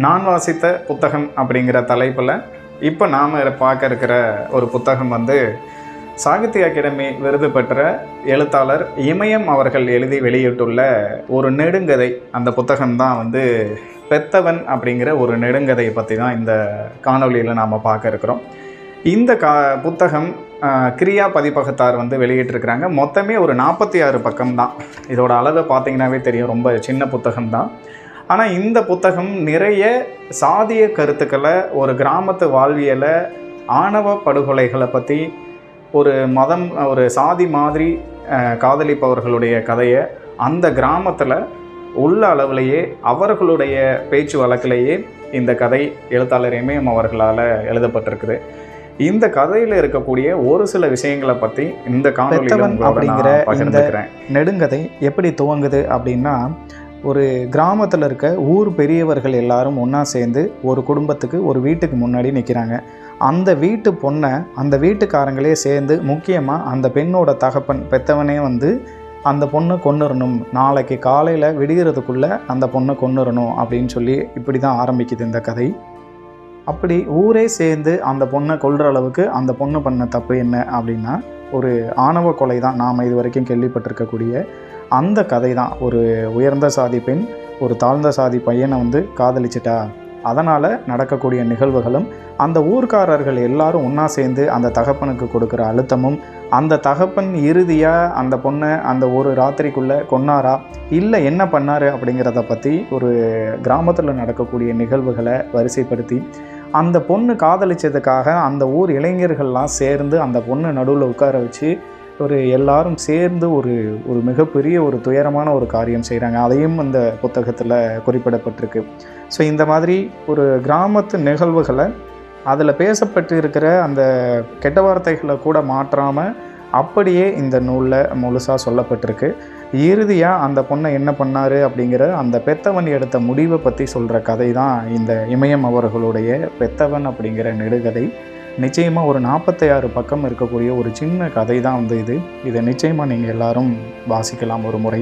நான் வாசித்த புத்தகம் அப்படிங்கிற தலைப்பில் இப்போ நாம் பார்க்க இருக்கிற ஒரு புத்தகம் வந்து சாகித்ய அகாடமி விருது பெற்ற எழுத்தாளர் இமயம் அவர்கள் எழுதி வெளியிட்டுள்ள ஒரு நெடுங்கதை. அந்த புத்தகம்தான் வந்து பெத்தவன் அப்படிங்கிற ஒரு நெடுங்கதையை பற்றி தான் இந்த காணொலியில் நாம் பார்க்க இருக்கிறோம். இந்த புத்தகம் கிரியா பதிப்பகத்தார் வந்து வெளியிட்டிருக்கிறாங்க. மொத்தமே ஒரு 46 பக்கம் தான். இதோட அளவை பார்த்திங்கனாவே தெரியும், ரொம்ப சின்ன புத்தகம் தான். ஆனால் இந்த புத்தகம் நிறைய சாதிய கருத்துக்களை, ஒரு கிராமத்து வாழ்வியலை, ஆணவ படுகொலைகளை பற்றி, ஒரு மதம், ஒரு சாதி மாதிரி காதலிப்பவர்களுடைய கதையை அந்த கிராமத்தில் உள்ள அளவிலேயே அவர்களுடைய பேச்சு வழக்கிலேயே இந்த கதை எழுத்தாளர் இமயம் அவர்களால் எழுதப்பட்டிருக்குது. இந்த கதையில் இருக்கக்கூடிய ஒரு சில விஷயங்களை பற்றி இந்த காணொலியில் அப்படிங்கிற இந்த நெடுங்கதை எப்படி துவங்குது அப்படின்னா, ஒரு கிராமத்தில் இருக்க ஊர் பெரியவர்கள் எல்லாரும் ஒன்றா சேர்ந்து ஒரு குடும்பத்துக்கு, ஒரு வீட்டுக்கு முன்னாடி நிற்கிறாங்க. அந்த வீட்டு பொண்ணை அந்த வீட்டுக்காரங்களே சேர்ந்து, முக்கியமாக அந்த பெண்ணோட தகப்பன் பெத்தவனே வந்து அந்த பொண்ணை கொன்னுறணும், நாளைக்கு காலையில் விடுகிறதுக்குள்ளே அந்த பொண்ணை கொன்னுறணும் அப்படின்னு சொல்லி இப்படி தான் ஆரம்பிக்குது இந்த கதை. அப்படி ஊரே சேர்ந்து அந்த பொண்ணை கொல்கிற அளவுக்கு அந்த பொண்ணு பண்ண தப்பு என்ன அப்படின்னா, ஒரு ஆணவ கொலை தான். நாம் இது வரைக்கும் கேள்விப்பட்டிருக்கக்கூடிய அந்த கதை தான். ஒரு உயர்ந்த சாதி பெண் ஒரு தாழ்ந்த சாதி பையனை வந்து காதலிச்சிட்டா, அதனால் நடக்கக்கூடிய நிகழ்வுகளும், அந்த ஊர்க்காரர்கள் எல்லாரும் ஒன்றா சேர்ந்து அந்த தகப்பனுக்கு கொடுக்குற அழுத்தமும், அந்த தகப்பன் இறுதியாக அந்த பொண்ணை அந்த ஒரு ராத்திரிக்குள்ளே கொன்னாரா இல்லை என்ன பண்ணார் அப்படிங்கிறத பற்றி ஒரு கிராமத்தில் நடக்கக்கூடிய நிகழ்வுகளை வரிசைப்படுத்தி, அந்த பொண்ணு காதலிச்சதுக்காக அந்த ஊர் இளைஞர்கள்லாம் சேர்ந்து அந்த பொண்ணு நடுவில் உட்கார வச்சு ஒரு எல்லாரும் சேர்ந்து ஒரு மிகப்பெரிய ஒரு துயரமான ஒரு காரியம் செய்கிறாங்க. அதையும் அந்த புத்தகத்தில் குறிப்பிடப்பட்டிருக்கு. ஸோ இந்த மாதிரி ஒரு கிராமத்து நிகழ்வுகளை அதில் பேசப்பட்டு இருக்கிற அந்த கெட்ட வார்த்தைகளை கூட மாற்றாமல் அப்படியே இந்த நூலில் முழுசாக சொல்லப்பட்டிருக்கு. இறுதியாக அந்த பொண்ணை என்ன பண்ணார் அப்படிங்கிற அந்த பெத்தவன் எடுத்த முடிவை பற்றி சொல்கிற கதை தான் இந்த இமயம் அவர்களுடைய பெத்தவன் அப்படிங்கிற நெடுகதை. நிச்சயமாக ஒரு 46 பக்கம் இருக்கக்கூடிய ஒரு சின்ன கதை தான் வந்து இதை நிச்சயமாக நீங்கள் எல்லாரும் வாசிக்கலாம் ஒரு முறை.